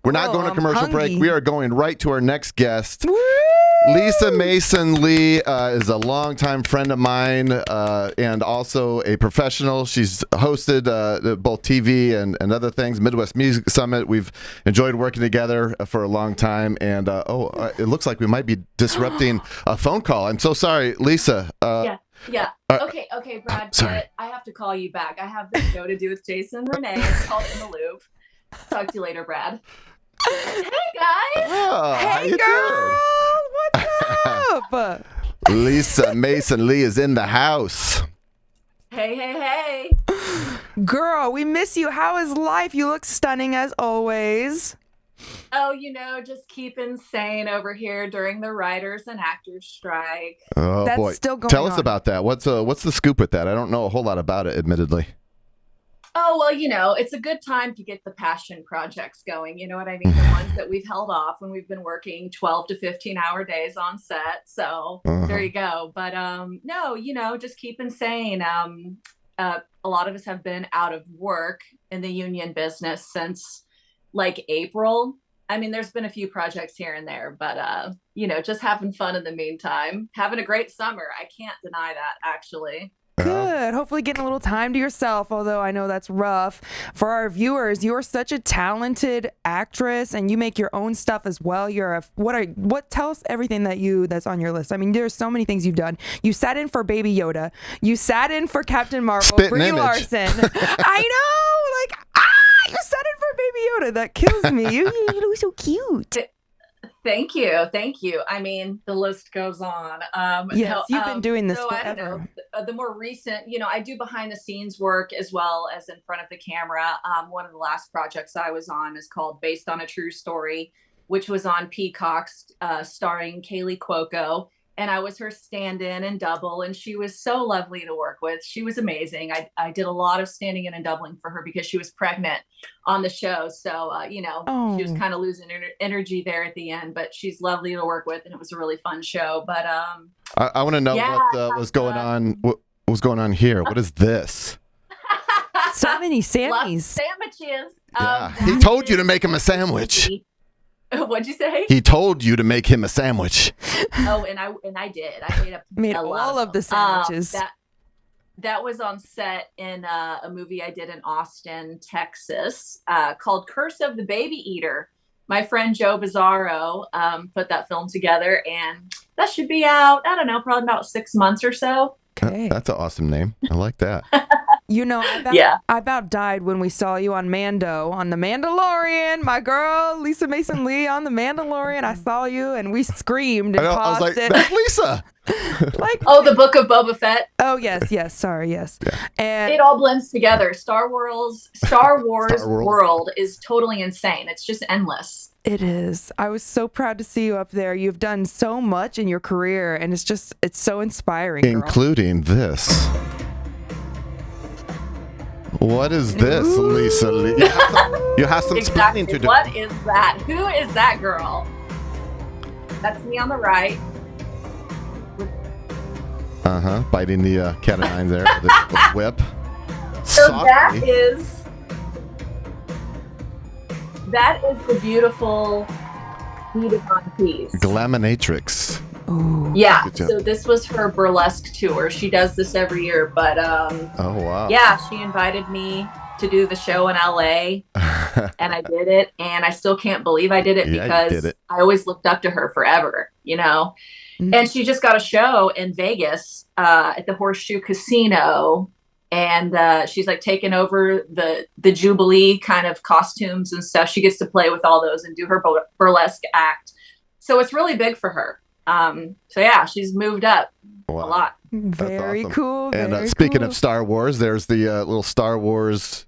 We're not going to commercial break. We are going right to our next guest. Woo! Lisa Mason Lee is a longtime friend of mine and also a professional. She's hosted both TV and other things, Midwest Music Summit. We've enjoyed working together for a long time. And, it looks like we might be disrupting a phone call. I'm so sorry, Lisa. Yeah. Okay, Brad. Sorry. I have to call you back. I have this show to do with Jason and Renee. It's called In the Loop. Talk to you later, Brad. Hey, guys. Oh, Hey, girl. What's up? Lisa Mason Lee is in the house. Hey. Girl, we miss you. How is life? You look stunning as always. Oh, just keeping sane over here during the writers and actors strike. Oh, That's boy. still going Tell us on. about that. What's the scoop with that? I don't know a whole lot about it, admittedly. Oh, well, it's a good time to get the passion projects going. You know what I mean? The ones that we've held off when we've been working 12 to 15-hour days on set. So there you go. But no, just keeping sane. A lot of us have been out of work in the union business since like April. I mean, there's been a few projects here and there, but, just having fun in the meantime. Having a great summer. I can't deny that, actually. Good. Hopefully getting a little time to yourself, although I know that's rough. For our viewers, you're such a talented actress and you make your own stuff as well. Tell us everything that's on your list. I mean, there's so many things you've done. You sat in for Baby Yoda. You sat in for Captain Marvel, Brie Larson. I know, you sat in for Baby Yoda. That kills me. You look so cute. Thank you. I mean, the list goes on. Yes, you've been doing this forever. I don't know. The more recent, I do behind the scenes work as well as in front of the camera. One of the last projects I was on is called Based on a True Story, which was on Peacock's, starring Kaylee Cuoco. And I was her stand-in and double, and she was so lovely to work with. She was amazing. I did a lot of standing in and doubling for her because she was pregnant on the show. So, she was kind of losing energy there at the end, but she's lovely to work with, and it was a really fun show. But I want to know what was going on. What was going on here? What is this? So many Sammys. Sandwiches. Yeah. He told you to make him a sandwich. What'd you say? He told you to make him a sandwich. Oh, and I did. I made all of the sandwiches. That was on set in a movie I did in Austin, Texas, called Curse of the Baby Eater. My friend Joe Bizarro put that film together, and that should be out, I don't know, probably about 6 months or so. Okay. That's an awesome name. I like that. I about died when we saw you on Mando, on The Mandalorian. My girl, Lisa Mason Lee on The Mandalorian. I saw you and we screamed and I was like, that's Lisa. The Book of Boba Fett. Oh, yes. Sorry, yes. Yeah. And it all blends together. Star Wars world is totally insane. It's just endless. It is. I was so proud to see you up there. You've done so much in your career, and it's so inspiring, girl. Including this. What is this, Lisa Lee? You have some explaining to do. What is that? Who is that girl? That's me on the right. Biting the cat of nine there with the whip. So Softly. that is the beautiful Beat-a-Con piece. Glaminatrix. Ooh. Yeah, so this was her burlesque tour. She does this every year, but oh wow. Yeah, she invited me to do the show in LA and I did it, and I still can't believe I did it because I always looked up to her forever, Mm-hmm. And she just got a show in Vegas at the Horseshoe Casino, and she's like taking over the Jubilee kind of costumes and stuff. She gets to play with all those and do her burlesque act. So it's really big for her. So yeah, she's moved up a lot. Very awesome. Cool. And speaking of Star Wars, there's the little Star Wars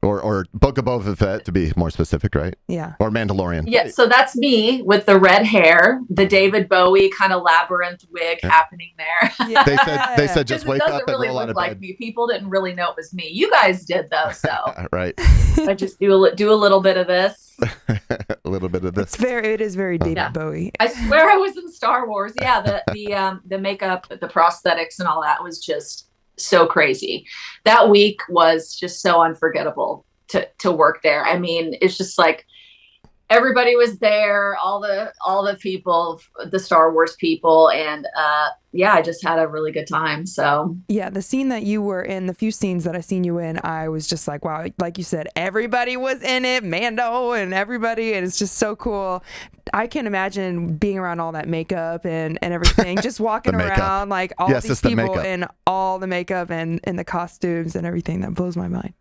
or Book of Boba Fett, to be more specific, right? Yeah. Or Mandalorian. Yeah, so that's me with the red hair, the David Bowie kind of labyrinth wig happening there. Yeah. They said just wake up and roll out of bed. Like me. People didn't really know it was me. You guys did though, so right. I just do a little bit of this. A little bit of this. It is very David Bowie. I swear I was in Star Wars. Yeah, the makeup, the prosthetics, and all that was just so crazy. That week was just so unforgettable. to work there. I mean, it's just like everybody was there, all the people, the Star Wars people, and yeah, I just had a really good time. So yeah, the scene that you were in, the few scenes that I seen you in, I was just like, wow, like you said, everybody was in it, Mando and everybody, and it's just so cool. I can imagine being around all that makeup and everything, just walking around like all these people in all the makeup and the costumes and everything. That blows my mind.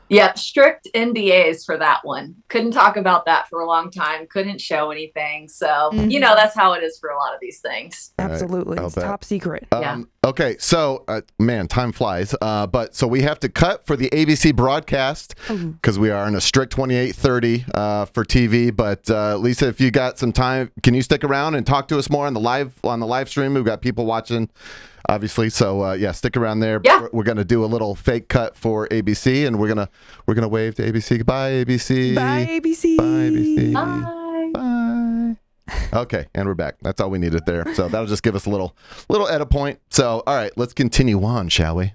Yeah, strict NDAs for that one. Couldn't talk about that for a long time. Couldn't show anything. So, you know, that's how it is for a lot of these things. Absolutely. It's top secret. Yeah. Okay, so, man, time flies. But so we have to cut for the ABC broadcast because we are in a strict 28:30 for TV. But Lisa, if you got some time, can you stick around and talk to us more on the live stream? We've got people watching, obviously. So yeah, stick around there. Yeah. We're gonna do a little fake cut for ABC, and we're gonna wave to ABC. Goodbye, ABC. Bye, ABC. Bye, ABC. Bye. Bye. Okay, and we're back. That's all we needed there. So that'll just give us a little edit point. So all right, let's continue on, shall we?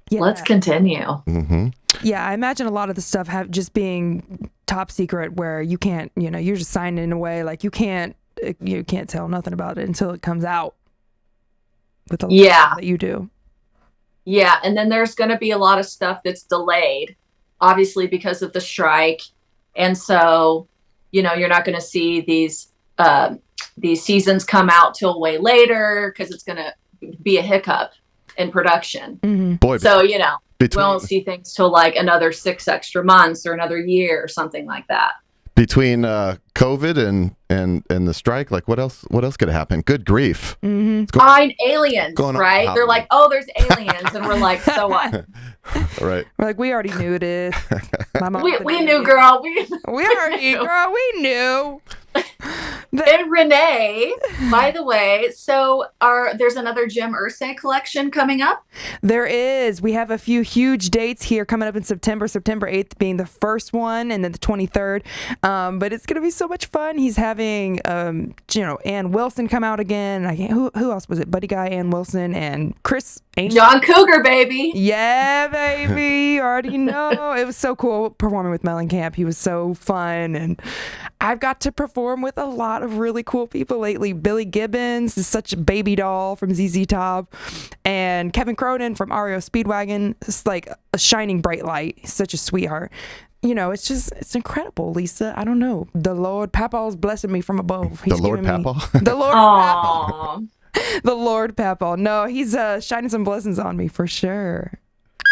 Yeah. Let's continue. Mm-hmm. Yeah, I imagine a lot of the stuff just being top secret, where you can't, you're just signing away, like you can't tell nothing about it until it comes out. With the that you do. Yeah, and then there's going to be a lot of stuff that's delayed, obviously because of the strike, and so you're not going to see these seasons come out till way later because it's going to be a hiccup in production. Mm-hmm. Boy, so we won't see things till like another 6 extra months or another year or something like that. Between COVID and the strike, like what else could happen? Good grief. Mm-hmm. Aliens, right? They're like, oh, there's aliens. And we're like, so what? Right. We're like, we already knew this. We knew, girl. We already, girl, we knew. And Renee, by the way, so there's another Jim Irsay collection coming up? There is. We have a few huge dates here coming up in September 8th being the first one, and then the 23rd. But it's going to be so much fun. He's having, Ann Wilson come out again. Who else was it? Buddy Guy, Ann Wilson, and Chris Angel. John Cougar, baby. Yeah, baby. You already know. It was so cool performing with Mellencamp. He was so fun, and I've got to perform with a lot of really cool people lately. Billy Gibbons is such a baby doll from ZZ Top, and Kevin Cronin from REO Speedwagon. It's like a shining bright light. He's such a sweetheart. It's incredible, Lisa. I don't know. The Lord Papaw's blessing me from above. The Lord Papaw? The Lord Papaw. The Lord Papaw. No, he's shining some blessings on me for sure.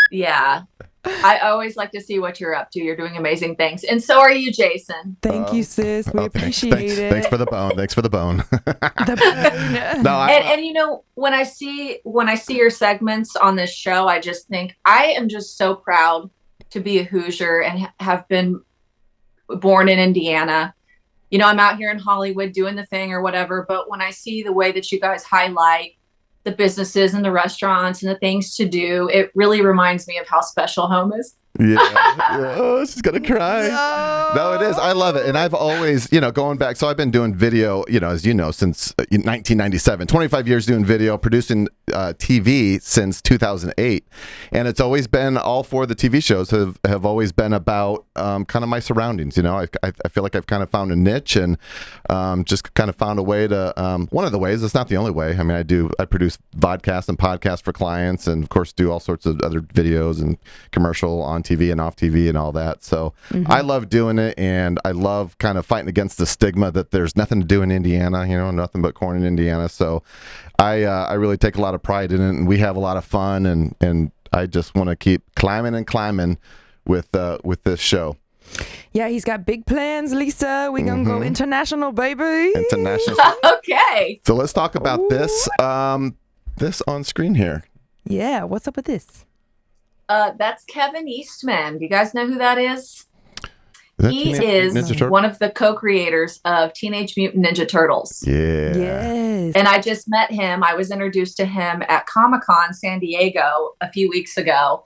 Yeah. I always like to see what you're up to. You're doing amazing things. And so are you, Jason. Thank you, sis. We appreciate it. Thanks for the bone. Thanks for the bone. The bone. No, and when I see your segments on this show, I just think I am just so proud to be a Hoosier and have been born in Indiana. I'm out here in Hollywood doing the thing or whatever, but when I see the way that you guys highlight the businesses and the restaurants and the things to do, it really reminds me of how special home is. Yeah. Oh, she's gonna cry. No, it is. I love it. And I've always, going back, so I've been doing video, as you know, since 1997, 25 years doing video, producing TV since 2008. And it's always been, all four of the TV shows have always been about kind of my surroundings. I feel like I've kind of found a niche and just kind of found a way to, one of the ways, it's not the only way. I mean, I produce vodcasts and podcasts for clients, and of course do all sorts of other videos and commercial on TV and off TV and all that. So I love doing it, and I love kind of fighting against the stigma that there's nothing to do in Indiana, nothing but corn in Indiana. So I really take a lot of pride in it, and we have a lot of fun, and I just want to keep climbing and climbing with this show. Yeah, he's got big plans, Lisa. We're going to go international, baby. International. Okay. So let's talk about this on screen here. Yeah, what's up with this? That's Kevin Eastman. Do you guys know who that is? He is one of the co-creators of Teenage Mutant Ninja Turtles. Yeah. Yes. And I just met him. I was introduced to him at Comic-Con San Diego a few weeks ago.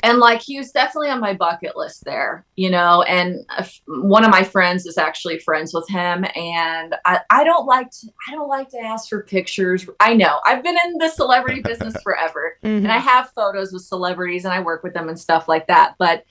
And he was definitely on my bucket list there, and one of my friends is actually friends with him. And I don't like to ask for pictures. I know I've been in the celebrity business forever, and I have photos with celebrities and I work with them and stuff like that. But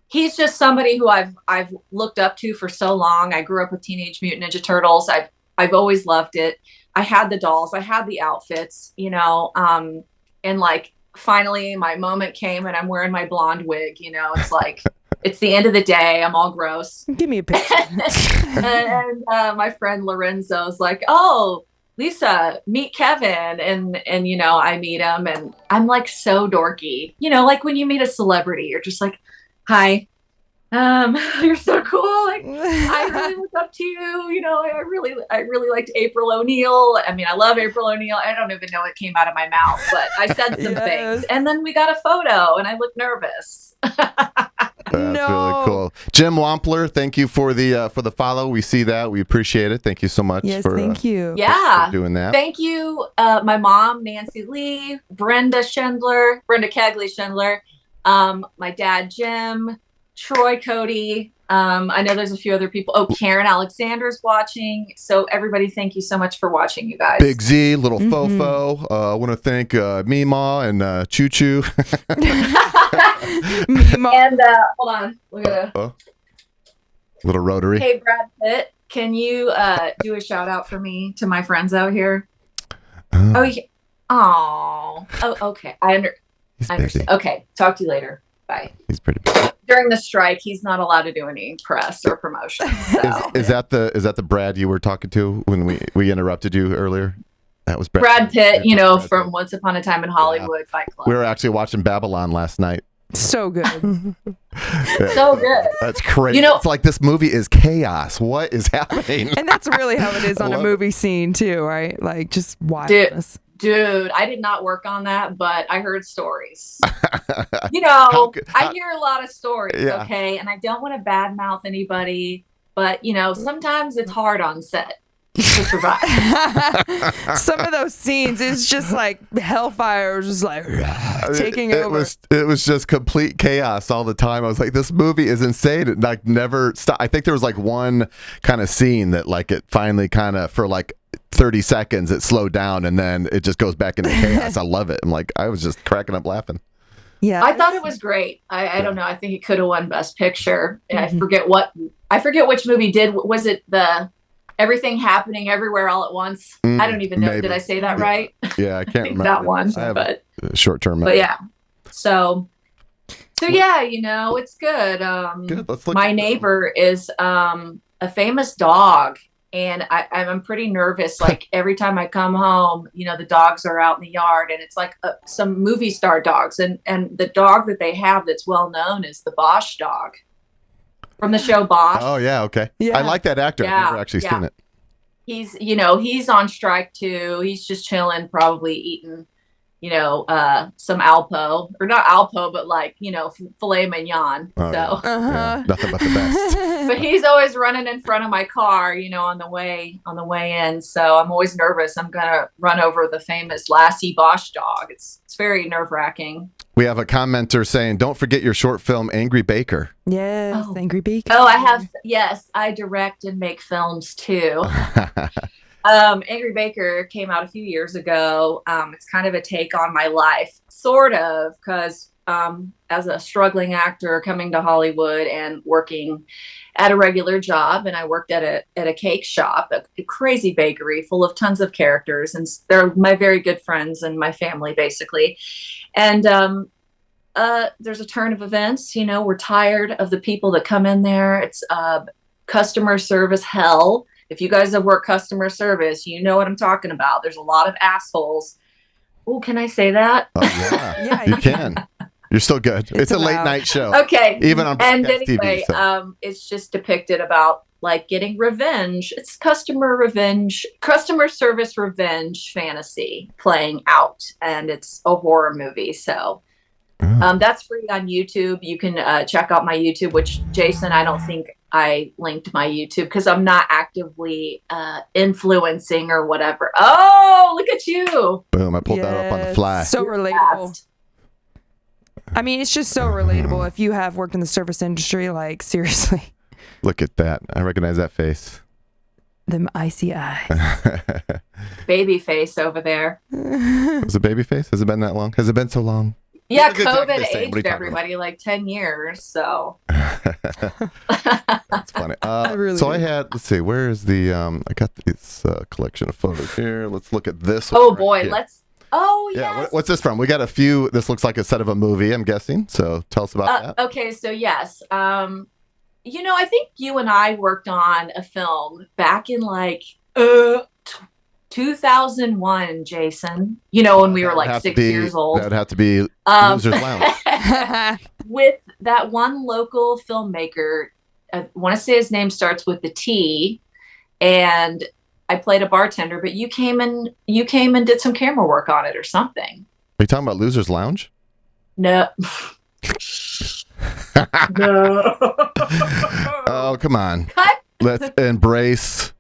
he's just somebody who I've looked up to for so long. I grew up with Teenage Mutant Ninja Turtles. I've always loved it. I had the dolls, I had the outfits, and like finally my moment came and I'm wearing my blonde wig, it's like it's the end of the day. I'm all gross. Give me a picture. and my friend Lorenzo's like, "Oh, Lisa, meet Kevin." And I meet him and I'm like so dorky. Like when you meet a celebrity, you're just like, "Hi. You're so cool. Like I really look up to you. I really liked April O'Neil. I mean, I love April O'Neil. I don't even know what came out of my mouth, but I said some things. And then we got a photo and I looked nervous." That's really cool. Jim Wampler, thank you for the follow. We see that. We appreciate it. Thank you so much. Yes, for, thank you. Yeah. for doing that. Thank you. My mom, Nancy Lee, Brenda Kegley Schindler, my dad, Jim, Troy Cody. I know there's a few other people. Oh, Karen Alexander's watching. So everybody, thank you so much for watching, you guys. Big Z, Little Fofo. I want to thank Meemaw and Choo Choo. And hold on, look at Little Rotary. Hey, Brad Pitt, can you do a shout out for me to my friends out here? Okay. I understand. Okay, talk to you later. Bye. He's pretty big. During the strike, he's not allowed to do any press or promotion. So. Is that the Brad you were talking to when we interrupted you earlier? That was Brad Pitt, from Once Upon a Time in Hollywood, Fight Club. We were actually watching Babylon last night. So good. So good. That's crazy. It's like this movie is chaos. What is happening? And that's really how it is on a movie scene too, right? Like just wildness. Dude, I did not work on that, but I heard stories. I hear a lot of stories, okay? And I don't want to badmouth anybody, but, sometimes it's hard on set to survive. Some of those scenes, it's just like hellfire, just like taking over. It was just complete chaos all the time. I was like, this movie is insane. It like never stopped. I think there was like one kind of scene that like it finally kind of for like 30 seconds it slowed down and then it just goes back into chaos. I love it. I'm like, I was just cracking up laughing. Yeah, I thought it was great. I don't know. I think it could have won Best Picture. I forget which movie did. Was it the Everything Happening Everywhere All at Once? I don't even know. Maybe. Did I say that right? Yeah, I can't remember that one. I have but short term. But yeah. So yeah, it's good. Good. Let's look. My neighbor is a famous dog. And I'm pretty nervous. Like every time I come home, the dogs are out in the yard and it's like some movie star dogs. And the dog that they have that's well known is the Bosch dog from the show Bosch. Oh, yeah. Okay. Yeah. I like that actor. Yeah, I've never actually seen it. He's, he's on strike too. He's just chilling, probably eating, some Alpo, or not Alpo, but like, filet mignon. Oh, so yeah. Nothing but the best. But he's always running in front of my car, on the way in. So I'm always nervous. I'm going to run over the famous Lassie Bosch dog. It's very nerve wracking. We have a commenter saying, don't forget your short film, Angry Baker. Yes, Angry Baker. Oh, I direct and make films too. Angry Baker came out a few years ago. It's kind of a take on my life, sort of, because as a struggling actor coming to Hollywood and working at a regular job, and I worked at a cake shop, a crazy bakery full of tons of characters, and they're my very good friends and my family, basically. And there's a turn of events. We're tired of the people that come in there. It's customer service hell. If you guys have worked customer service, you know what I'm talking about. There's a lot of assholes. Oh, can I say that? Oh, yeah. You can. You're still good. It's a late night show. Okay. Even on broadcast anyway, TV. So. It's just depicted about like getting revenge. It's customer service revenge fantasy playing out, and it's a horror movie. So that's free on YouTube. You can check out my YouTube, which Jason, I don't think I linked my YouTube because I'm not actively influencing or whatever. Oh, look at you. Boom. I pulled that up on the fly. So relatable. I mean, it's just so relatable if you have worked in the service industry, like seriously. Look at that. I recognize that face. Them icy eyes. Baby face over there. Was it baby face? Has it been that long? Has it been so long? Yeah, look exactly COVID the same. What are you aged talking everybody like 10 years. So That's funny. really So I do. had, let's see, where is the, I got this collection of photos here. Let's look at this one. oh right boy, here. Yeah, yes. what's this from? We got a few, this looks like a set of a movie, I'm guessing. So tell us about that. Okay, so yes. I think you and I worked on a film back in like 2001, Jason. When we were like 6 years old. That would have to be Um, Loser's Lounge. with that one local filmmaker. I want to say his name starts with the T, and I played a bartender, but you came and did some camera work on it or something. Are you talking about Loser's Lounge? No. No. Oh, come on. Cut. Let's embrace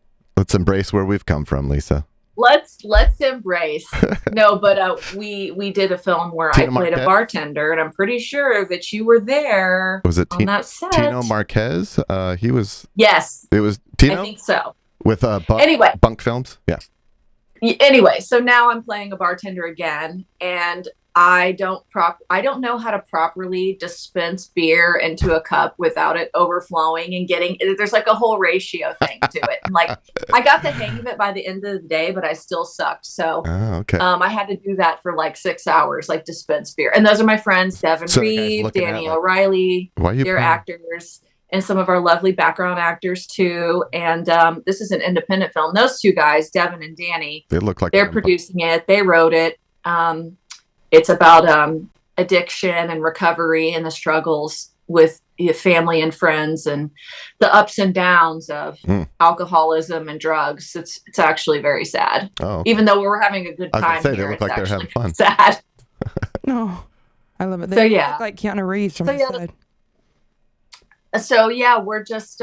where we've come from, Lisa. Let's embrace. No, but we did a film where Tino I played Marquez? a bartender, and I'm pretty sure that you were there. Was it on that set? Tino Marquez? He was. Yes, It was Tino I think so. with Anyway. Bunk Films. Yeah. Anyway, so now I'm playing a bartender again, and I don't know how to properly dispense beer into a cup without it overflowing and there's like a whole ratio thing to it. And like I got the hang of it by the end of the day, but I still sucked. So okay. I had to do that for like 6 hours, like dispense beer. And those are my friends, Devin So Reeve, looking at, Danny like, O'Reilly. Why are you They're playing? actors. And some of our lovely background actors too. And this is an independent film. Those two guys, Devin and Danny, They look like they're producing it. They wrote it. It's about addiction and recovery and the struggles with your family and friends and the ups and downs of alcoholism and drugs. It's actually very sad. Oh, okay. Even though we're having a good I was time gonna say, here, they look it's like they're having actually fun. sad. No, I love it. So, They yeah. look like Keanu Reeves from So, the yeah, side. So yeah, we're just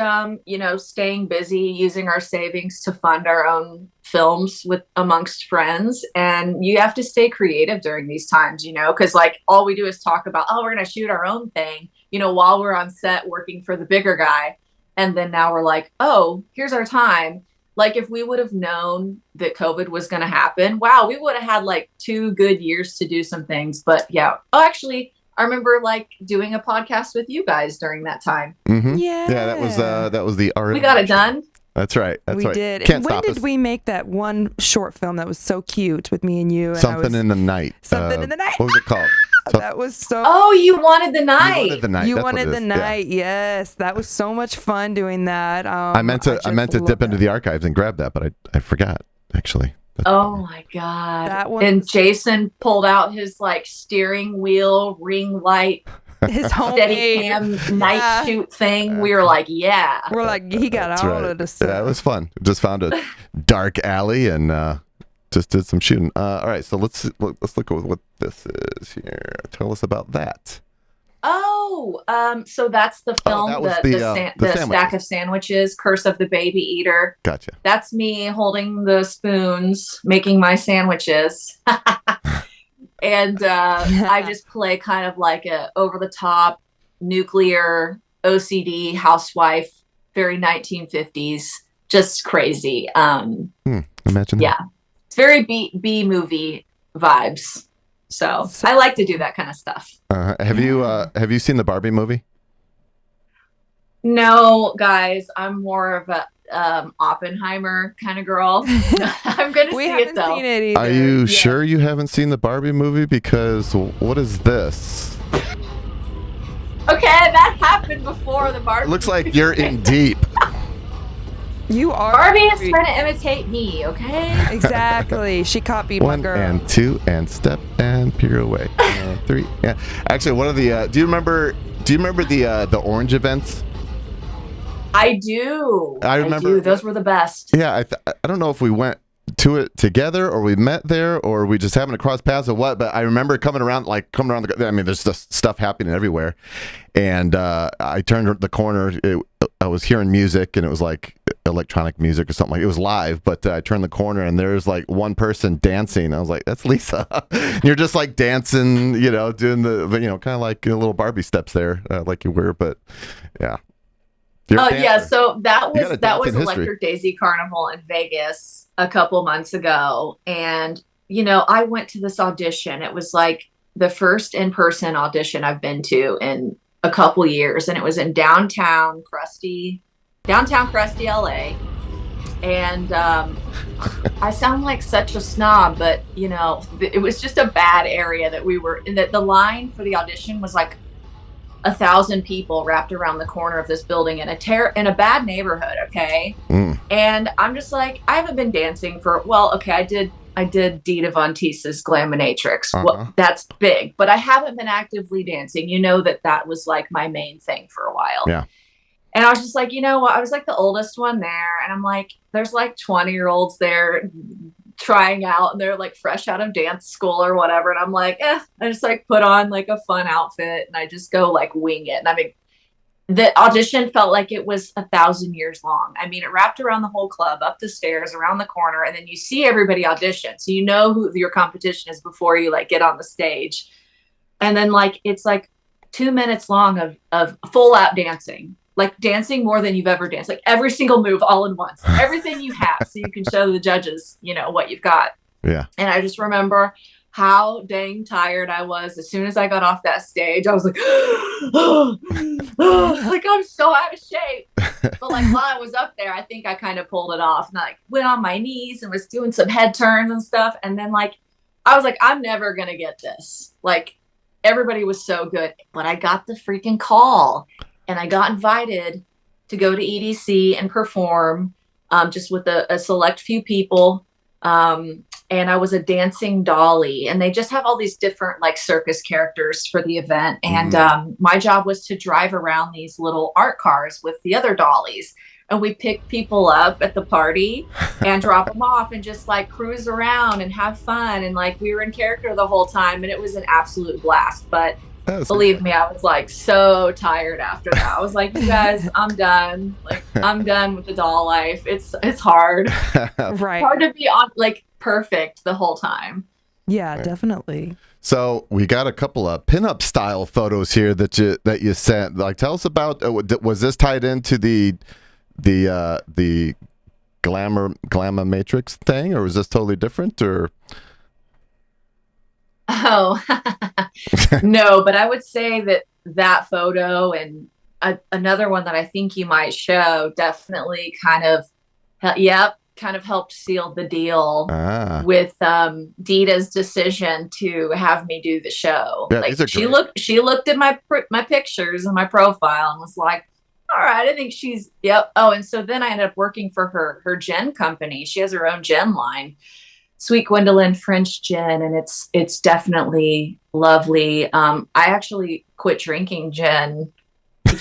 staying busy, using our savings to fund our own films amongst friends. And you have to stay creative during these times, because like all we do is talk about, oh, we're gonna shoot our own thing, while we're on set working for the bigger guy. And then now we're like, oh, here's our time. Like if we would have known that COVID was gonna happen, wow, we would have had like 2 good years to do some things. But yeah. Oh, actually, I remember like doing a podcast with you guys during that time. Mm-hmm. Yeah. Yeah, that was the art. We got it done. That's right. We did. Can't And when stop did us. we make that one short film that was so cute with me and you? And Something in the Night. Something in the Night. What was it called? That was so. Oh, you wanted the night. You wanted the night. You That's what wanted it the is. Yeah. night, yes. That was so much fun doing that. I meant to dip into the archives and grab that, but I forgot actually. Oh my God. That one and was- Jason pulled out his like steering wheel, ring light, his steady homemade. cam night shoot thing. We were like, yeah. We're like, he got That's all right. of the stuff. Yeah, it was fun. Just found a dark alley and just did some shooting. All right, so let's look at what this is here. Tell us about that. Oh, so that's the film, that was the the stack of sandwiches, Curse of the Baby Eater. Gotcha. That's me holding the spoons, making my sandwiches. And I just play kind of like a over the top nuclear OCD housewife, very 1950s, just crazy. Imagine that. Yeah, it's very B movie vibes. So I like to do that kind of stuff. Have you seen the Barbie movie? No, guys, I'm more of a Oppenheimer kind of girl. I'm gonna We see haven't it though. seen it either. Are you Yeah. sure you haven't seen the Barbie movie? Because what is this? Okay, that happened before the Barbie. It looks like you're in deep. You are. Barbie is trying to imitate me. Okay. Exactly. She copied my One girl. and two and step and pirouette. And 3. Yeah. Actually, one of the. Do you remember the orange events? I do. I remember- Those were the best. Yeah, I don't know if we went to it together or we met there or we just happened to cross paths or what, but I remember coming around there's just stuff happening everywhere. And I turned the corner. I was hearing music and it was like electronic music or something. Like it was live, but I turned the corner and there's like one person dancing. I was like, that's Lisa. You're just like dancing, doing the, kind of like little Barbie steps there, like you were, but yeah. Oh yeah, so that You got a was dancing history. Electric Daisy Carnival in Vegas a couple months ago, and I went to this audition. It was like the first in-person audition I've been to in a couple years, and it was in downtown crusty LA. And I sound like such a snob, but you know, it was just a bad area that we were in. That the line for the audition was like 1,000 people wrapped around the corner of this building in a bad neighborhood. Okay. And I'm just like, I haven't been dancing for, well, okay, I did Dita Von Teese's Glaminatrix. Well, that's big, but I haven't been actively dancing. You know, that was like my main thing for a while. Yeah. And I was just like, you know what? I was like the oldest one there. And I'm like, there's like 20-year-olds there trying out, and they're like fresh out of dance school or whatever. And I'm like, I just like put on like a fun outfit and I just go like wing it. And I mean, the audition felt like it was 1,000 years long. I mean, it wrapped around the whole club, up the stairs, around the corner, and then you see everybody audition. So you know who your competition is before you like get on the stage. And then like, it's like 2 minutes long of full out dancing. Like dancing more than you've ever danced, like every single move all in once, everything you have, so you can show the judges, you know, what you've got. Yeah. And I just remember how dang tired I was. As soon as I got off that stage, I was like, like I'm so out of shape. But like while I was up there, I think I kind of pulled it off, and I like went on my knees and was doing some head turns and stuff. And then like, I was like, I'm never going to get this. Like everybody was so good, but I got the freaking call. And I got invited to go to EDC and perform just with a select few people. And I was a dancing dolly. And they just have all these different like circus characters for the event. And my job was to drive around these little art cars with the other dollies. And we pick people up at the party and drop them off and just like cruise around and have fun. And like we were in character the whole time. And it was an absolute blast. But believe me, I was like so tired after that. I was like, you guys, I'm done. Like I'm done with the doll life. It's hard. Right. Hard to be on like perfect the whole time. Yeah, right. Definitely. So we got a couple of pinup style photos here that you sent. Like, tell us about. Was this tied into the glamour matrix thing, or was this totally different? Or oh no, but I would say that photo and another one that I think you might show definitely kind of helped seal the deal with Dita's decision to have me do the show. Yeah, like she looked at my pictures and my profile and was like, all right, I think she's yep. Oh, and so then I ended up working for her gin company. She has her own gin line, Sweet Gwendolyn French gin, and it's definitely lovely. I actually quit drinking gin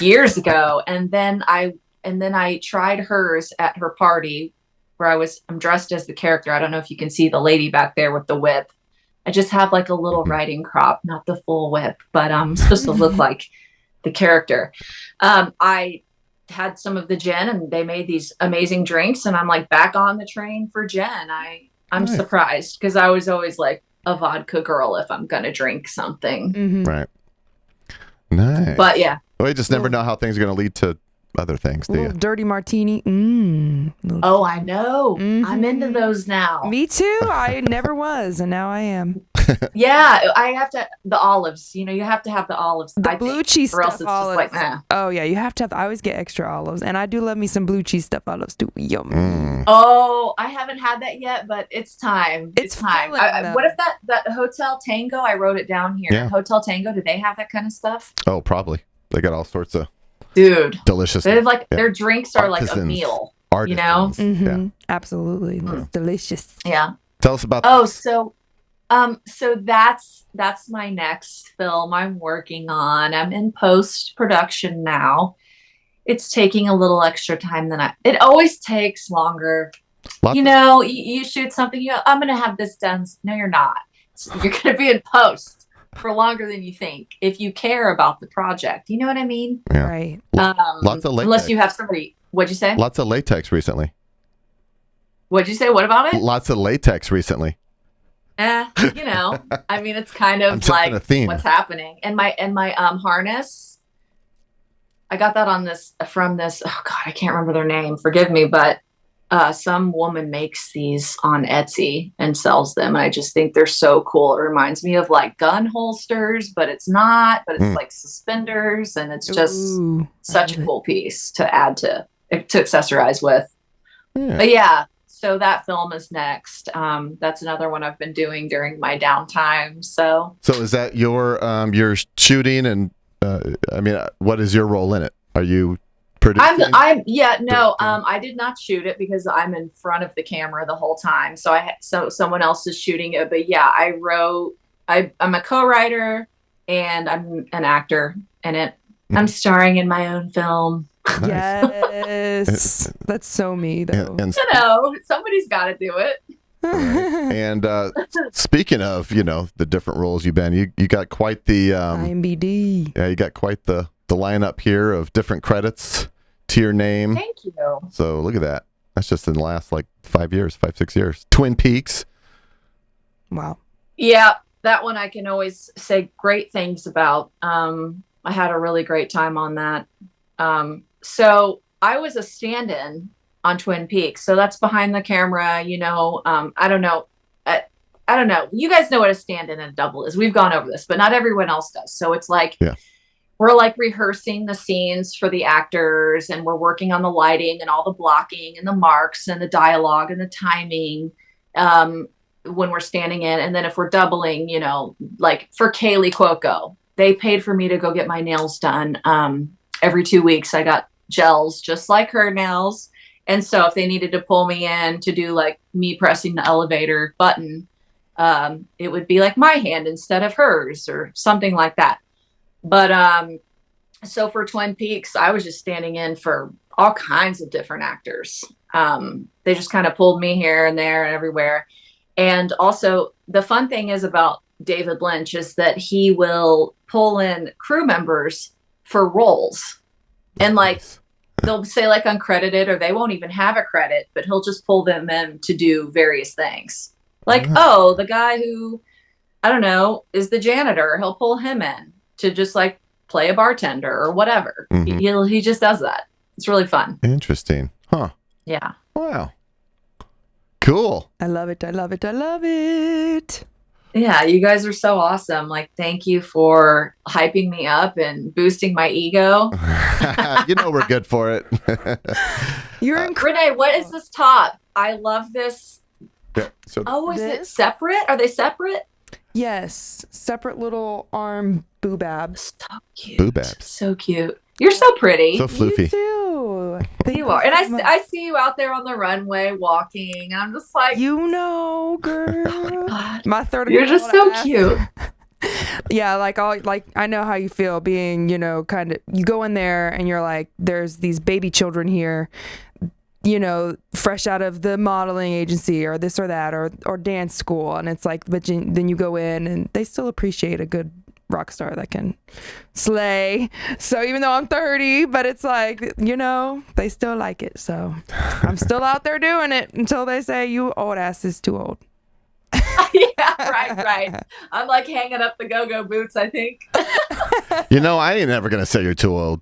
years ago, and then I tried hers at her party where I'm dressed as the character. I don't know if you can see the lady back there with the whip. I just have like a little riding crop, not the full whip, but I'm supposed to look like the character. I had some of the gin and they made these amazing drinks, and I'm like back on the train for gin. I'm nice. Surprised because I was always like a vodka girl if I'm going to drink something. Mm-hmm. Right. Nice. But yeah. Well, you just never know how things are going to lead to other things, do you? Dirty martini. Oh, I know. Mm-hmm. I'm into those now. Me too. I never was, and now I am. Yeah, I have to the olives. You know, you have to have the olives. The blue cheese or stuff else it's olives. just like, nah. Oh yeah, you have to have. I always get extra olives, and I do love me some blue cheese stuff olives too. Yum. Oh, I haven't had that yet, but it's time. It's time. Filling, what if that Hotel Tango? I wrote it down here. Yeah. Hotel Tango. Do they have that kind of stuff? Oh, probably. They got all sorts of delicious. They're like their drinks are like a meal. Artisans. You know? Mm-hmm. Yeah. Absolutely. It's delicious. Yeah. Tell us about. Oh, so that's my next film I'm working on. I'm in post-production now. It's taking a little extra time than it always takes longer. You shoot something, I'm going to have this done. No, you're not. You're going to be in post for longer than you think if you care about the project. You know what I mean? Yeah. Right. Lots of latex. Unless you have somebody. What'd you say? Lots of latex recently. What'd you say? What about it? Lots of latex recently. I mean, it's kind of like what's happening. And my harness, I got that from this. Oh God, I can't remember their name. Forgive me, but some woman makes these on Etsy and sells them. And I just think they're so cool. It reminds me of like gun holsters, but it's not, but it's like suspenders. And it's just such a cool piece to add to accessorize with. Yeah. But yeah, so that film is next. That's another one I've been doing during my downtime. So is that your shooting and I mean, what is your role in it? Are you producing? I did not shoot it because I'm in front of the camera the whole time. So someone else is shooting it. But yeah, I'm a co-writer and I'm an actor in it. I'm starring in my own film. Nice. Yes. That's so me though. And somebody's got to do it. Right. And speaking of, the different roles you've been, you got quite the IMBD. Yeah, you got quite the lineup here of different credits to your name. Thank you. So look at that. That's just in the last 5 years, 5-6 years. Twin Peaks. Wow. Yeah, that one I can always say great things about. I had a really great time on that. So I was a stand-in on Twin Peaks. So that's behind the camera, I don't know. I don't know. You guys know what a stand-in and a double is. We've gone over this, but not everyone else does. So it's like, we're like rehearsing the scenes for the actors and we're working on the lighting and all the blocking and the marks and the dialogue and the timing, when we're standing in. And then if we're doubling, like for Kaylee Cuoco, they paid for me to go get my nails done. Every 2 weeks I got gels just like her nails. And so if they needed to pull me in to do like me pressing the elevator button, it would be like my hand instead of hers or something like that. But so for Twin Peaks, I was just standing in for all kinds of different actors. They just kind of pulled me here and there and everywhere. And also the fun thing is about David Lynch is that he will pull in crew members for roles. And like they'll say like uncredited or they won't even have a credit, but he'll just pull them in to do various things. Like, the guy who, I don't know, is the janitor, he'll pull him in to just like play a bartender or whatever. He just does that. It's really fun. Interesting. Huh. Yeah. Wow. Cool. I love it. I love it. I love it. Yeah, you guys are so awesome. Like, thank you for hyping me up and boosting my ego. We're good for it. You're incredible. Renee, what is this top? I love this. Yeah, is it separate? Are they separate? Yes, separate little arm boobabs. So cute. Boobabs. So cute. You're so pretty. So floofy. You too. You are. And I see you out there on the runway walking. And I'm just like, girl. Oh my God. My third. You're just so cute. Yeah, I know how you feel being, kind of, you go in there and you're like, there's these baby children here, fresh out of the modeling agency or this or that or dance school. And it's like, but then you go in and they still appreciate a good rock star that can slay. So even though I'm 30, but it's like, they still like it. So I'm still out there doing it until they say you old ass is too old. Yeah, right. I'm like hanging up the go-go boots, I think. I ain't never going to say you're too old.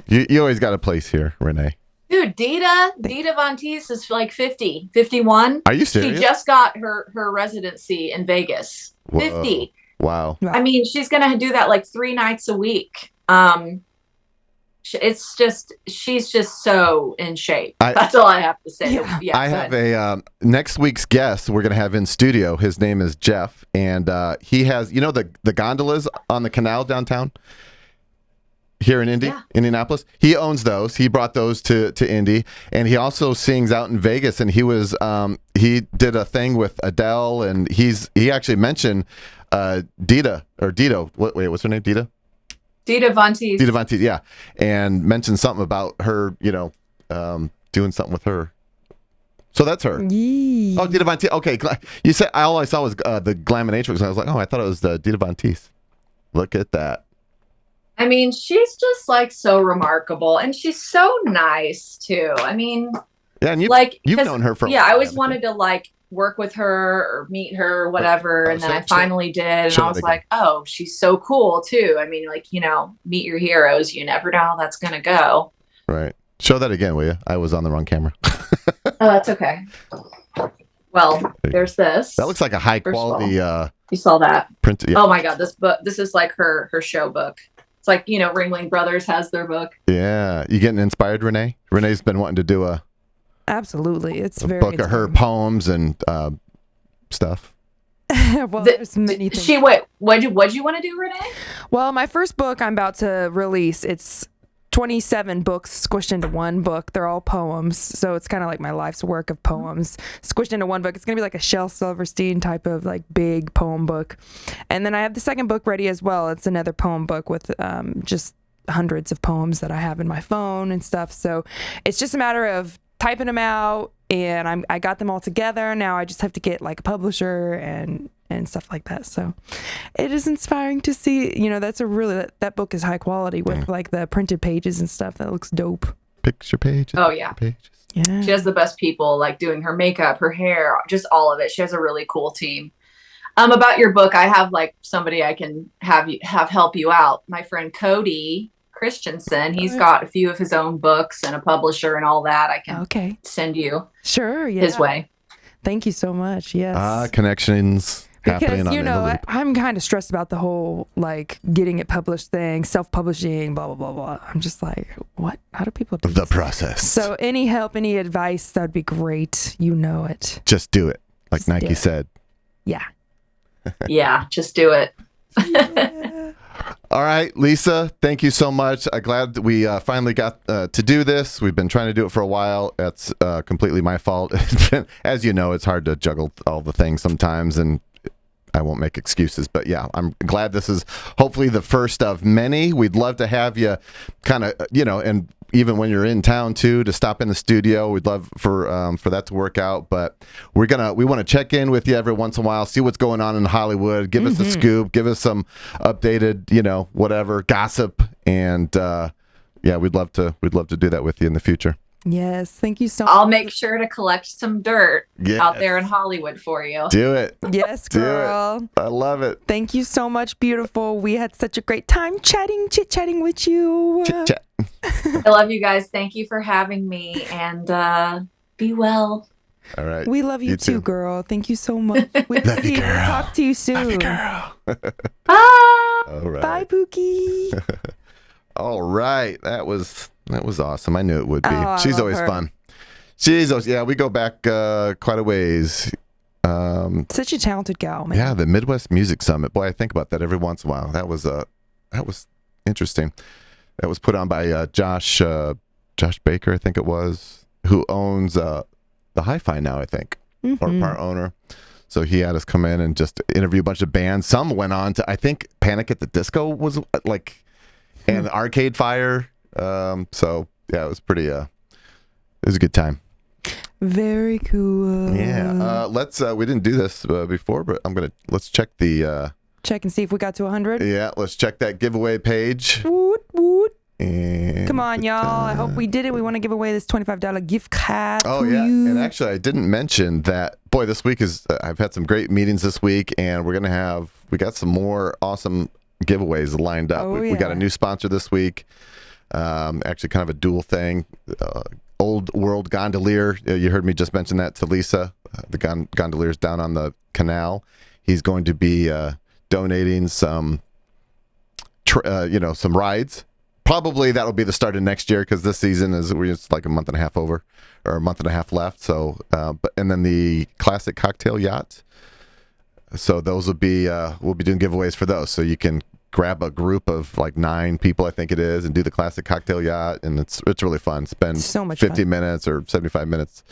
You always got a place here, Renee. Dude, Dita Von Teese is like 50, 51. Are you serious? She just got her residency in Vegas. Whoa. 50. Wow. I mean, she's going to do that like 3 nights a week. It's just, she's just so in shape. That's all I have to say. Yeah, I have a next week's guest we're going to have in studio. His name is Jeff, and he has, the gondolas on the canal downtown here in Indianapolis. He owns those. He brought those to Indy, and he also sings out in Vegas. And he was he did a thing with Adele, and he actually mentioned Dita or Dito. What's her name? Dita Von Teese, yeah, and mentioned something about her, doing something with her. So that's her. Yee. Oh, Dita Von Teese. Okay, you said all I saw was the Glaminatrix, and I was like, oh, I thought it was the Dita Von Teese. Look at that. I mean, she's just like so remarkable, and she's so nice too. I mean, yeah, and you've known her for I always wanted to like work with her or meet her or whatever, and then I finally did, and I was like, oh, she's so cool too. I mean, like, meet your heroes. You never know how that's gonna go. Right. Show that again, will you? I was on the wrong camera. Oh, that's okay. Well, there's this. That looks like a high quality you saw that print. Yeah. Oh my god, this is like her show book. It's like, Ringling Brothers has their book. Yeah. You getting inspired, Renee? Renee's been wanting to do a book of her poems and stuff. Well, there's many things. What'd you want to do, Renee? Well, my first book I'm about to release, it's 27 books squished into one book. They're all poems, so it's kind of like my life's work of poems squished into one book. It's gonna be like a Shel Silverstein type of like big poem book. And then I have the second book ready as well. It's another poem book with just hundreds of poems that I have in my phone and stuff. So it's just a matter of typing them out, and I got them all together. Now I just have to get like a publisher and stuff like that. So it is inspiring to see, that book is high quality with like the printed pages and stuff. That looks dope. Picture pages. Oh yeah. Pages. Yeah. She has the best people like doing her makeup, her hair, just all of it. She has a really cool team. About your book, I have like somebody I can have help you out. My friend Cody Christensen. He's got a few of his own books and a publisher and all that. I can send you his way. Thank you so much. Yes. Connections happening on I'm kind of stressed about the whole like getting it published thing, self-publishing, blah blah blah blah. I'm just like, what? How do people do the this? process? So any help, any advice, that would be great. You know it. Just do it, like Nike said. Yeah. Yeah, just do it. Yeah. All right, Lisa, thank you so much. I'm glad that we finally got to do this. We've been trying to do it for a while. That's completely my fault. As you know, it's hard to juggle all the things sometimes, and I won't make excuses. But yeah, I'm glad this is hopefully the first of many. We'd love to have you kind of, and even when you're in town too, to stop in the studio. We'd love for that to work out. But we want to check in with you every once in a while, see what's going on in Hollywood, give us a scoop, give us some updated, whatever gossip, and we'd love to do that with you in the future. Yes, thank you so much. I'll make sure to collect some dirt out there in Hollywood for you. Do it. Yes, girl. Do it. I love it. Thank you so much, beautiful. We had such a great time chit-chatting with you. Chit-chat. I love you guys. Thank you for having me, and be well. All right. We love you too, girl. Thank you so much. We'll talk to you soon. Love you, girl. Bye. All right. Bye, Pookie. All right. That was awesome. I knew it would be. She's always her. fun. We go back quite a ways. Such a talented gal, man. Yeah, the Midwest Music Summit. Boy, I think about that every once in a while. That was interesting. That was put on by Josh Baker, I think it was, who owns the Hi-Fi now, I think, or part owner. So he had us come in and just interview a bunch of bands. Some went on to, I think, Panic at the Disco was like, and Arcade Fire. So yeah, it was pretty. It was a good time. Very cool. Yeah. Let's. We didn't do this before, but let's check the. Check and see if we got to 100. Yeah, let's check that giveaway page. Woot woot. And come on, y'all. I hope we did it. We want to give away this $25 gift card. Oh, yeah. You. And actually, I didn't mention that, boy, this week is, I've had some great meetings this week, and we got some more awesome giveaways lined up. We got a new sponsor this week. Actually, kind of a dual thing. Old World Gondolier. You heard me just mention that to Lisa. The gondolier's down on the canal. He's going to be donating some, some rides. Probably that'll be the start of next year because this season it's like a month and a half over, or a month and a half left. So, and then the classic cocktail yacht. So those will be we'll be doing giveaways for those. So you can grab a group of like 9 people, I think it is, and do the classic cocktail yacht, and it's really fun. Spend so much 50 fun. minutes or 75 minutes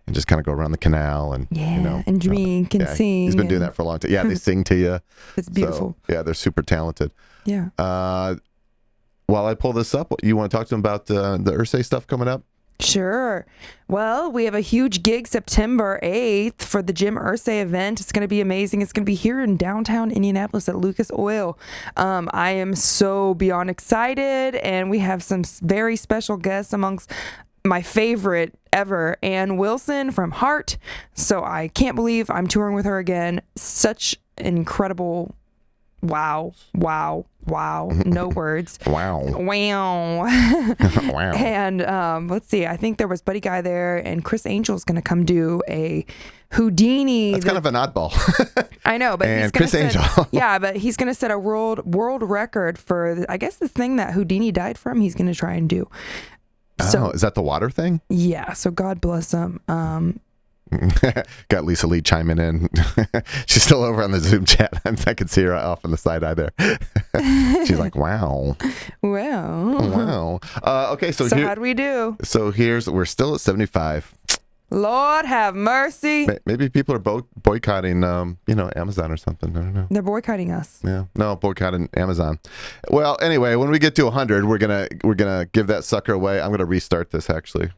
and just kind of go around the canal and and drink and sing. He's been doing that for a long time. Yeah, they sing to you. It's beautiful. So, yeah, they're super talented. Yeah. While I pull this up, you want to talk to them about the Ursay stuff coming up? Sure. Well, we have a huge gig September 8th for the Jim Irsay event. It's going to be amazing. It's going to be here in downtown Indianapolis at Lucas Oil. I am so beyond excited, and we have some very special guests amongst my favorite ever, Ann Wilson from Heart. So I can't believe I'm touring with her again. Such an incredible wow Wow. No words. Wow. Wow. Wow. And let's see. I think there was Buddy Guy there, and Chris Angel's going to come do a Houdini. That's kind of an oddball. I know, but And he's going Chris to set, Angel. yeah, but he's going to set a world record for, I guess, the thing that Houdini died from. He's going to try and do. So, is that the water thing? yeah. So God bless him. Got Lisa Lee chiming in. She's still over on the Zoom chat. I can see her off on the side eye there. She's like, wow. Well. Wow. Okay, so here, how'd we do? So we're still at 75. Lord have mercy. Maybe people are boycotting, Amazon or something. I don't know. They're boycotting us. Yeah, no, boycotting Amazon. Well, anyway, when we get to 100, we're gonna give that sucker away. I'm gonna restart this actually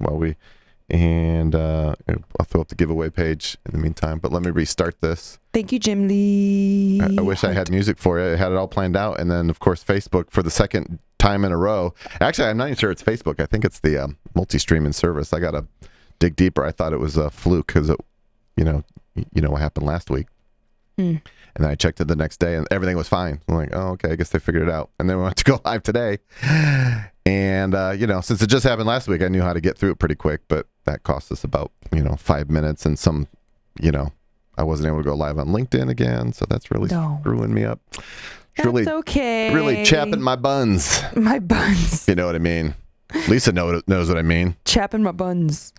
and I'll throw up the giveaway page in the meantime. But let me restart this. Thank you, Jim Lee. I wish I had music for it. I had it all planned out, and then of course Facebook for the second time in a row. Actually, I'm not even sure it's Facebook. I think it's the multi-streaming service. I gotta dig deeper. I thought it was a fluke because you know what happened last week. And then I checked it the next day and everything was fine. I'm like, oh, okay, I guess they figured it out. And then we went to go live today. And, since it just happened last week, I knew how to get through it pretty quick, but that cost us about, 5 minutes and some, I wasn't able to go live on LinkedIn again. So that's really screwing me up. That's okay. Really chapping my buns. My buns. You know what I mean? Lisa knows what I mean. Chapping my buns.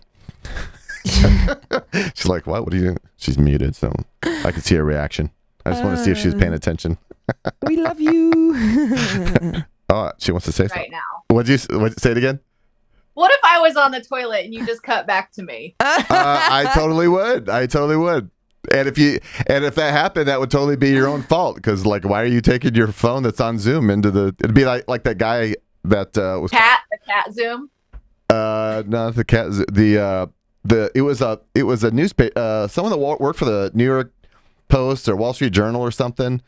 She's like, what are you doing? She's muted, so I could see her reaction. I just want to see if she was paying attention. We love you. Oh, she wants to say right something. now. What'd you say it again? What if I was on the toilet and you just cut back to me? I totally would. And if that happened, that would totally be your own fault. Because why are you taking your phone that's on Zoom into the? It'd be like that guy that was the cat Zoom. No, the cat. It was a newspaper. Someone that worked for the New York Post or Wall Street Journal or something.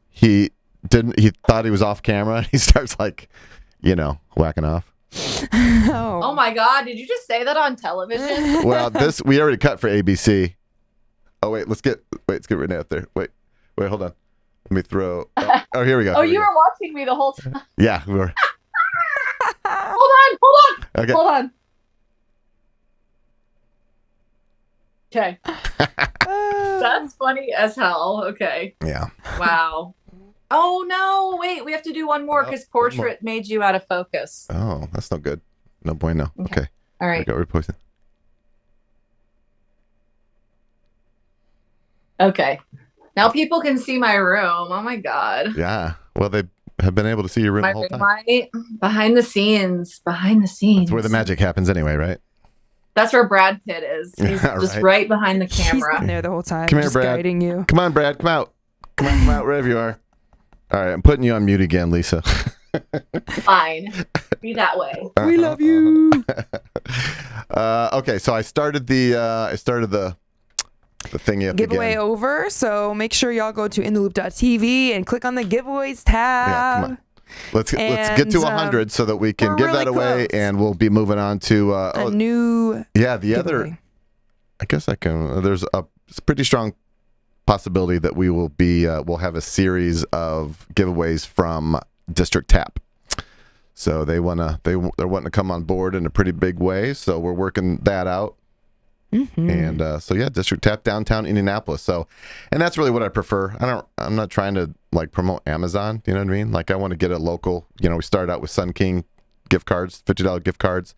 He thought he was off camera. He starts whacking off. Oh my God! Did you just say that on television? Well, we already cut for ABC. Oh wait, let's get Renee up there. Wait, hold on. Let me throw. Oh, here we go. Oh, you were watching me the whole time. Yeah, we were. Hold on. Okay. Hold on. Okay. That's funny as hell. Okay. Yeah. Wow. Oh no! Wait, we have to do one more because portrait made you out of focus. Oh, that's no good. No bueno. Okay. All right. We're posting. Okay. Now people can see my room. Oh my God. Yeah. Well, they have been able to see your room the whole time. Behind the scenes. That's where the magic happens anyway, right? That's where Brad Pitt is. He's just right behind the camera. He's been there the whole time. Come here, just Brad. guiding you. Come on, Brad. Come out. Come out wherever you are. All right. I'm putting you on mute again, Lisa. Fine. Be that way. We love you. Okay. So I started the thing you have giveaway again. over. So make sure y'all go to intheloop.tv and click on the giveaways tab. Yeah, come on. Let's get to 100 so that we can give that away, close. and we'll be moving on to a new giveaway. other. I guess I can. There's a pretty strong possibility that we will be we'll have a series of giveaways from District Tap. So they're wanting to come on board in a pretty big way. So we're working that out. Mm-hmm. And District Tap downtown Indianapolis. So, and that's really what I prefer. I'm not trying to promote Amazon. You know what I mean? I want to get a local. We started out with Sun King gift cards, $50 gift cards,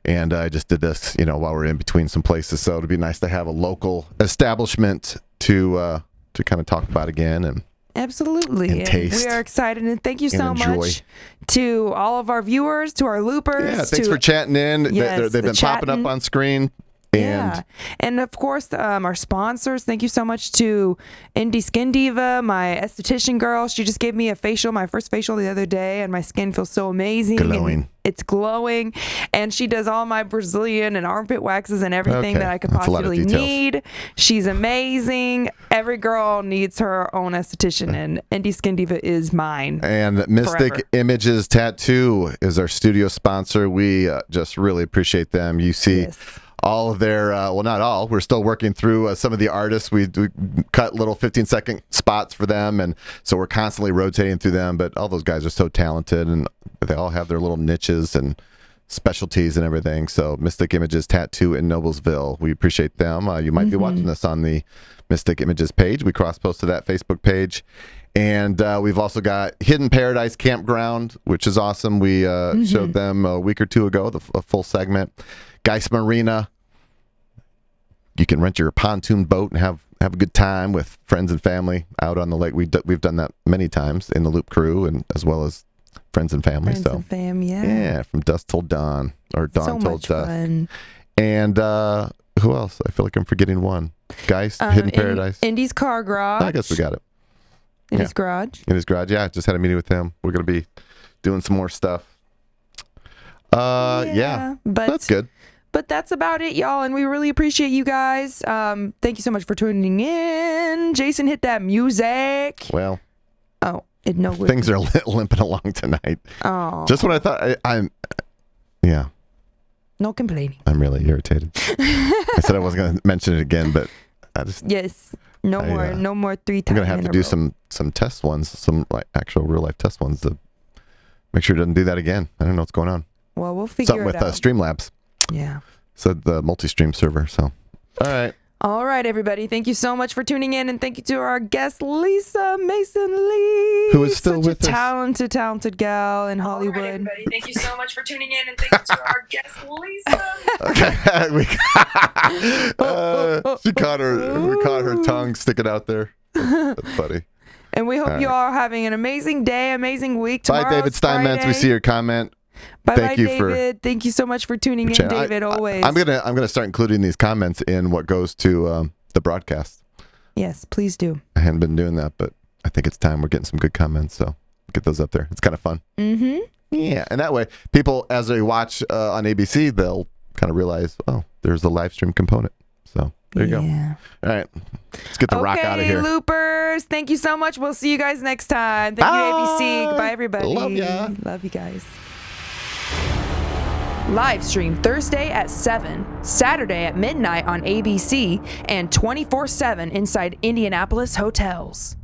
and I just did this. While we're in between some places. So it'd be nice to have a local establishment to kind of talk about again and. Absolutely. And taste. We are excited, and thank you so enjoy. much to all of our viewers, to our loopers. Yeah, thanks for chatting in. Yes, They've been popping up on screen. Yeah. And of course, our sponsors. Thank you so much to Indie Skin Diva, my esthetician girl. She just gave me my first facial the other day, and my skin feels so amazing. Glowing. It's glowing. And she does all my Brazilian and armpit waxes and everything that I could possibly need. She's amazing. Every girl needs her own esthetician, and Indie Skin Diva is mine. And Mystic forever. Images Tattoo is our studio sponsor. We just really appreciate them. You see all of their, well, not all. We're still working through some of the artists. We cut little 15-second spots for them, and so we're constantly rotating through them. But all those guys are so talented, and they all have their little niches and specialties and everything. So Mystic Images Tattoo in Noblesville, we appreciate them. You might be watching this on the Mystic Images page. We cross-posted that Facebook page. And we've also got Hidden Paradise Campground, which is awesome. We showed them a week or two ago, a full segment. Geist Marina. You can rent your pontoon boat and have a good time with friends and family out on the lake. We've done that many times in the Loop Crew, and as well as friends and family. Friends and fam, yeah, from dusk till dawn, or dawn so till much dusk. Fun. And who else? I feel like I'm forgetting one. Geist, Hidden Paradise. Indy's Car Garage. I guess we got it. Indy's Garage. In his garage, yeah. Just had a meeting with him. We're going to be doing some more stuff. Yeah. But that's good. But that's about it, y'all, and we really appreciate you guys. Thank you so much for tuning in. Jason, hit that music. Well. Oh, things are limping along tonight. Oh. Just when I thought yeah. No complaining. I'm really irritated. I said I wasn't going to mention it again, but I just. Yes. No more 3 times. I'm going to have to do some test ones, some like actual real life test ones to make sure it doesn't do that again. I don't know what's going on. Well, we'll figure it out. Something with Streamlabs. Yeah. Said the multi-stream server. So, all right, everybody. Thank you so much for tuning in, and thank you to our guest, Lisa Mason Lee, who is still with us. Talented gal in Hollywood. All right, everybody. Thank you so much for tuning in, and thank you to our guest, Lisa. We caught her tongue sticking out there. That's funny. And we hope you all are having an amazing day, amazing week. Bye, David Steinmetz. We see your comment. Bye, David. Thank you so much for tuning in, David. Always. I'm gonna start including these comments in what goes to the broadcast. Yes, please do. I hadn't been doing that, but I think it's time. We're getting some good comments, so get those up there. It's kind of fun. Yeah, and that way, people as they watch on ABC, they'll kind of realize, oh, there's a live stream component. So there you go. All right, let's get the rock out of here. Loopers. Thank you so much. We'll see you guys next time. Thank you, ABC. Goodbye, everybody. Love ya. Love you guys. Live stream Thursday at 7, Saturday at midnight on ABC, and 24/7 inside Indianapolis hotels.